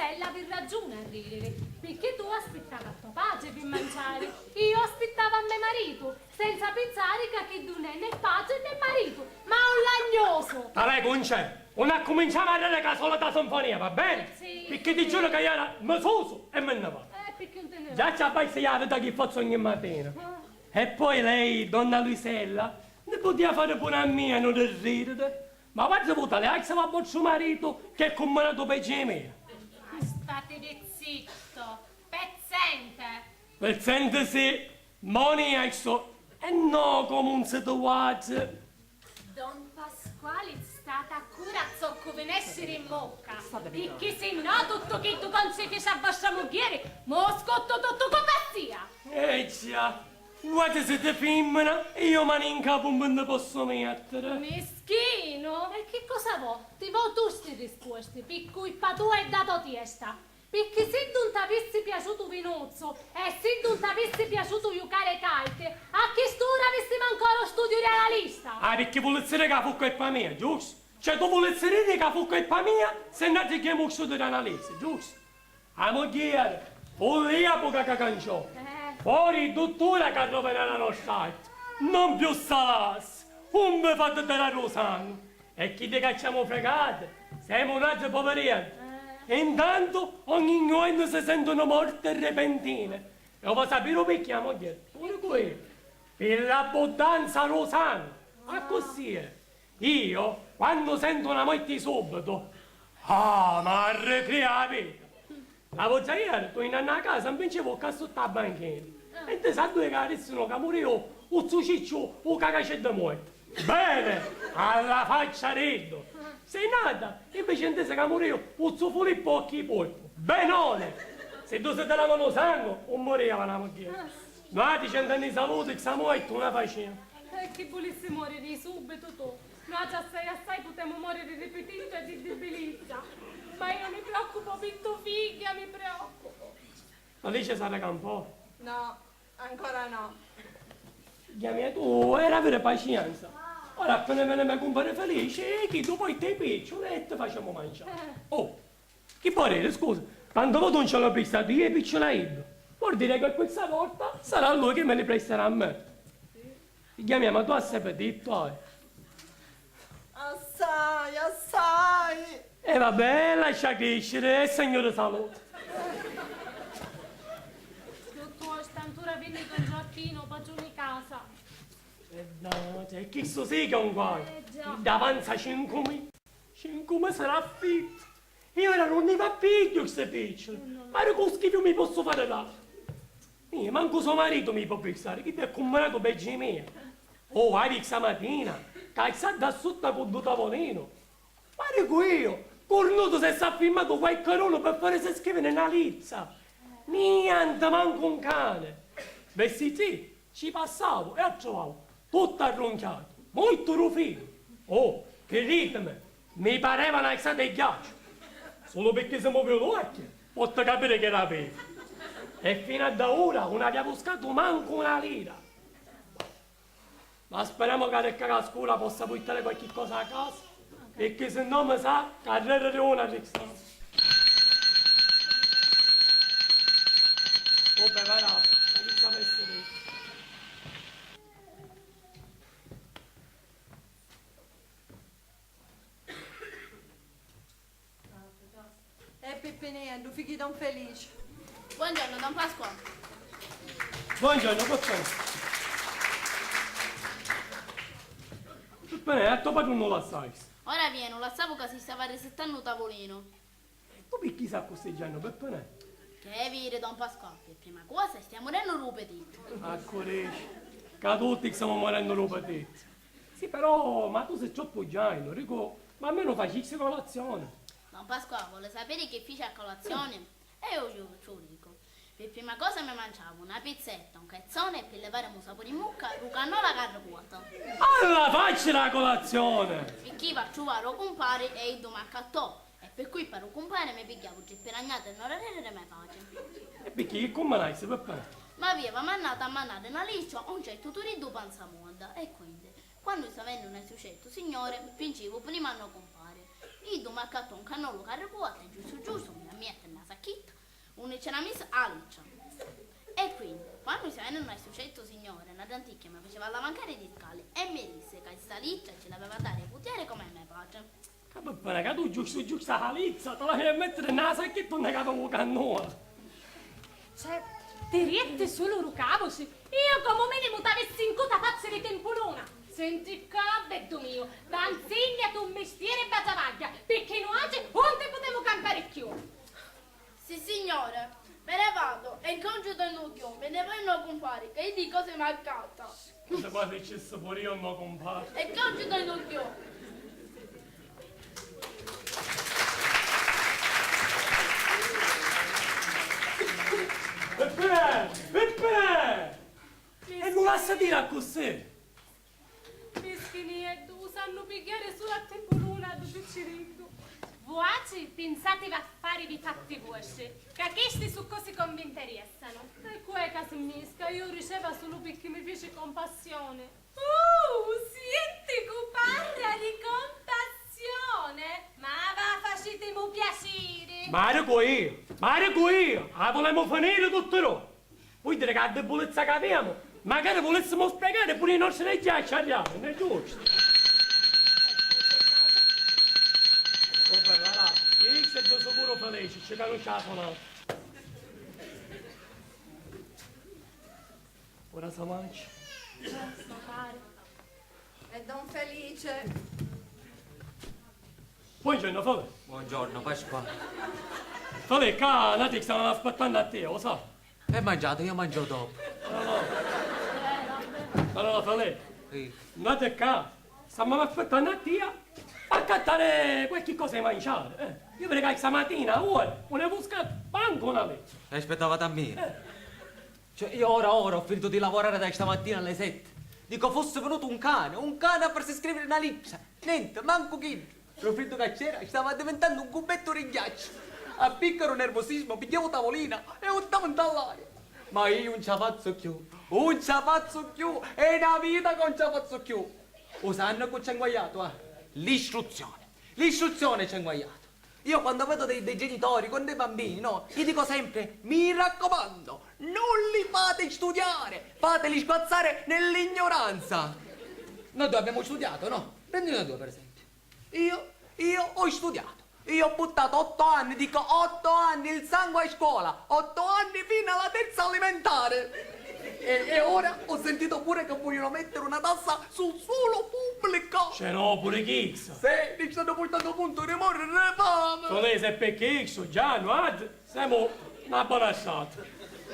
Rosella per ragione a ridere, perché tu aspettavi a tua pace per mangiare, io aspettavo a mio marito, senza pensare che tu non è né pace né marito, ma un lagnoso. Vabbè, Conce, non cominciamo a vedere la solita sinfonia, va bene? Sì. Perché ti giuro che io era mesoso e me ne va. Perché non te ne va? Già ci abbassi la vita che faccio ogni mattina. E poi lei, donna Luisella, ne poteva fare pure a mia, non ridere. Ma guarda avuta, le alza va suo marito che è combinato peggio di me. State zitto, pezzente. Pezzente sì, moni adesso, e no come un situato. Don Pasquale è stata cura zocco venessere in bocca. Perché se no tutto che tu con se fece a vostra moglie, mo scotto tutto con pazzia. Già, guarda se ti femmina e io mani in capo non ne posso mettere. Meschino? E che cosa vuoi? Ti vuoi tu queste risposte, per cui tu hai dato testa. Perché se non ti avesse piaciuto Vinozzo e se non ti avesse piaciuto giocare carte, a che stura avessi ancora lo studio di analista? Ah, perché volessi dire che fu colpa mia, giusto? Cioè tu volessi dire che fu colpa mia se non ti chiamo studio di analisi, giusto? La moglie, follia poca che canciò. Fuori dottore che trova nella nostra arte. Non più salas, un me fate della Rosano. E chi ti cacciamo fregate? Siamo un altro poverino. E intanto ogni giorno si sentono morte repentine. E vuoi sapere perché la moglie? Pure quello. Per l'abbondanza Rosano. Ma così è. Io, quando sento una morte subito, ma recrea la vita. La volta ieri, tu in a casa, non pensevo che sotto la banchina. E te sa due carissimo che muore io, un suciccio, un cagace di morte. Bene, alla faccia reddo. Sei nata, invece in te che muore io, un suo Filippo occhi polpo. Benone. Se tu sei della mano sangue, non moriva la moglie. Noi ti 100 anni di salute, che siamo morti, non la facciamo. Che volessi morire subito tu. Noi già assai potremmo morire ripetendo e di debilizza. Ma io mi preoccupo per tua figlia, mi preoccupo. Alice sa un po'. No, ancora no. Chiami tu, era avere pazienza. Ora appena me compare felice, che tu poi te picciolo e te facciamo mangiare. Oh, che parere, scusa, quando voi non ce l'ho prestato io e picciola io, vuol dire che questa volta sarà lui che me li presterà a me. Ti chiamiamo tu a sapetito, Assai, assai. E vabbè, lascia crescere, e signore salute. Dottore, stantura vieni con Gioacchino, pagione in casa. No, cioè, chi so sì che è un guai. Già. Davanza 5.000. 5.000 sarà affitto. Io ora non ne va piglio queste piccole. Ma con schifo mi posso fare là. Io manco suo marito mi può pensare, che ti ha combinato peggio di me. Oh, hai visto stamattina, calzato da sotto con due tavolino. Guarda qui io, cornuto se si è firmato qualche ruolo per fare se scrive nella lizza. Niente, manco un cane. Vestiti, ci passavo e ho trovato tutto arronchiato, molto rufino. Oh, che ritmi, mi pareva una alzata di ghiaccio. Solo perché si muove l'occhio, posso capire che era vero. E fino ad ora non abbiamo buscato manco una lira. Ma speriamo che la scuola possa portare qualche cosa a casa, perché se no mi sa che arriverà una rixata. Vabbè, verrà, iniziamo a essere. Peppinello, figli don Felice. Buongiorno, Don Pasquale. Buongiorno, Cozzone. Bene, a tuo padre non la sai. Ora viene, la sapo che si stava resettando un tavolino. Tu perché sa costeggiando, Peppone? Che è vero, Don Pasquale, per prima cosa stiamo morendo rupetito. Ecco, riesci. Che tutti stiamo morendo rupetiti. Sì, però, ma tu sei troppo giallo, Rico, ma almeno facessi colazione. Don Pasquale, vuole sapere che fece a colazione? E io ci lo dico. Per prima cosa mi mangiavo una pizzetta, un cazzone e per levare un sapore in mucca, un cannola carne cuota. Alla faccia la colazione! Perché va a trovare un compare e il domani accattò. E per cui per un compare mi pigliavo il peragnate e non era mai facile. E perché che come l'hai, Peppone? Ma aveva mandato a manare una liccia un certo turiddu panza monda e quindi quando si venne un succetto signore pincevo prima a non compare. Io mi accatto un cannolo carrecuote giusto giusto mi mette nella sacchetta, uno ce l'ha messa a luccia. E quindi, quando si venne un succetto signore, una d'antica mi faceva la mancare di scale e mi disse che questa liccia ce l'aveva a dare a putiere come me pace. Ma che tu giusto la lizza, te la devi mettere nella sacchetta e non capo cannola. Cioè, ti riette solo rucavosi. Io come minimo t'avessi in coda pazza di tempolona. Senti qua, beddo mio, ma insegnati un mestiere e baciavaglia, perché noi oggi non te potevo campare più. Sì signore, me ne vado e incontro del nucleo, me ne vanno compari, che io dico se mi accata. Cosa qua facessi pure io non compare. E incontro del nucleo. Peppe! E non lascia dire così. Mischinietto, sanno pigliare solo a tempolona, a piccirito. Voi pensate a fare i fatti vostri, che questi su cose come vi interessano. E qua è casa misca, io ricevo solo perché mi piace compassione. Siete che parla di compassione? Ma va, facetemi piacere. Ma ero io, la volevamo finire tutto noi. Vuoi dire che la debolezza che abbiamo, magari volessimo spiegare pure i nostri ghiacciaiati, non è giusto? Vabbè, va, io sono sicuro felice, ci conosciamo. Ora si mangia. E Don Felice. Buongiorno, Fale. Buongiorno, Pasquale. Fale, qua Nati stanno aspettando a te, lo sai? Hai mangiato? Io mangio dopo. Allora, Fale, Sì. Nati qua, stiamo aspettando a te a cattare qualche cosa da mangiare. Io perché questa mattina, ora, volevo buscare banco una vez. Aspettavate a me. Cioè, io ora ho finito di lavorare da stamattina alle 7. Dico, fosse venuto un cane per scrivere una lizza. Niente, manco chi. L'ho finito che c'era, stava diventando un cubetto di ghiaccio. A piccolo nervosismo, pigliavo tavolina e stavo all'aria. Ma io non ci faccio più. Non ci faccio più. È una vita che non ci faccio più. O sanno che ci ha inguaiato, L'istruzione. L'istruzione ci ha inguaiato. Io quando vedo dei genitori con dei bambini, no, gli dico sempre, mi raccomando, non li fate studiare, fateli sguazzare nell'ignoranza. Noi due abbiamo studiato, no? Prendi noi due per esempio. Io ho studiato. Io ho buttato 8 anni, dico 8 anni il sangue a scuola, 8 anni fino alla terza elementare. E ora ho sentito pure che vogliono mettere una tassa sul suolo pubblico. Ce n'ho pure chicks. Se mi stanno portando punto di morire fame. Fale, se per chicks, già, no, siamo una buona stata.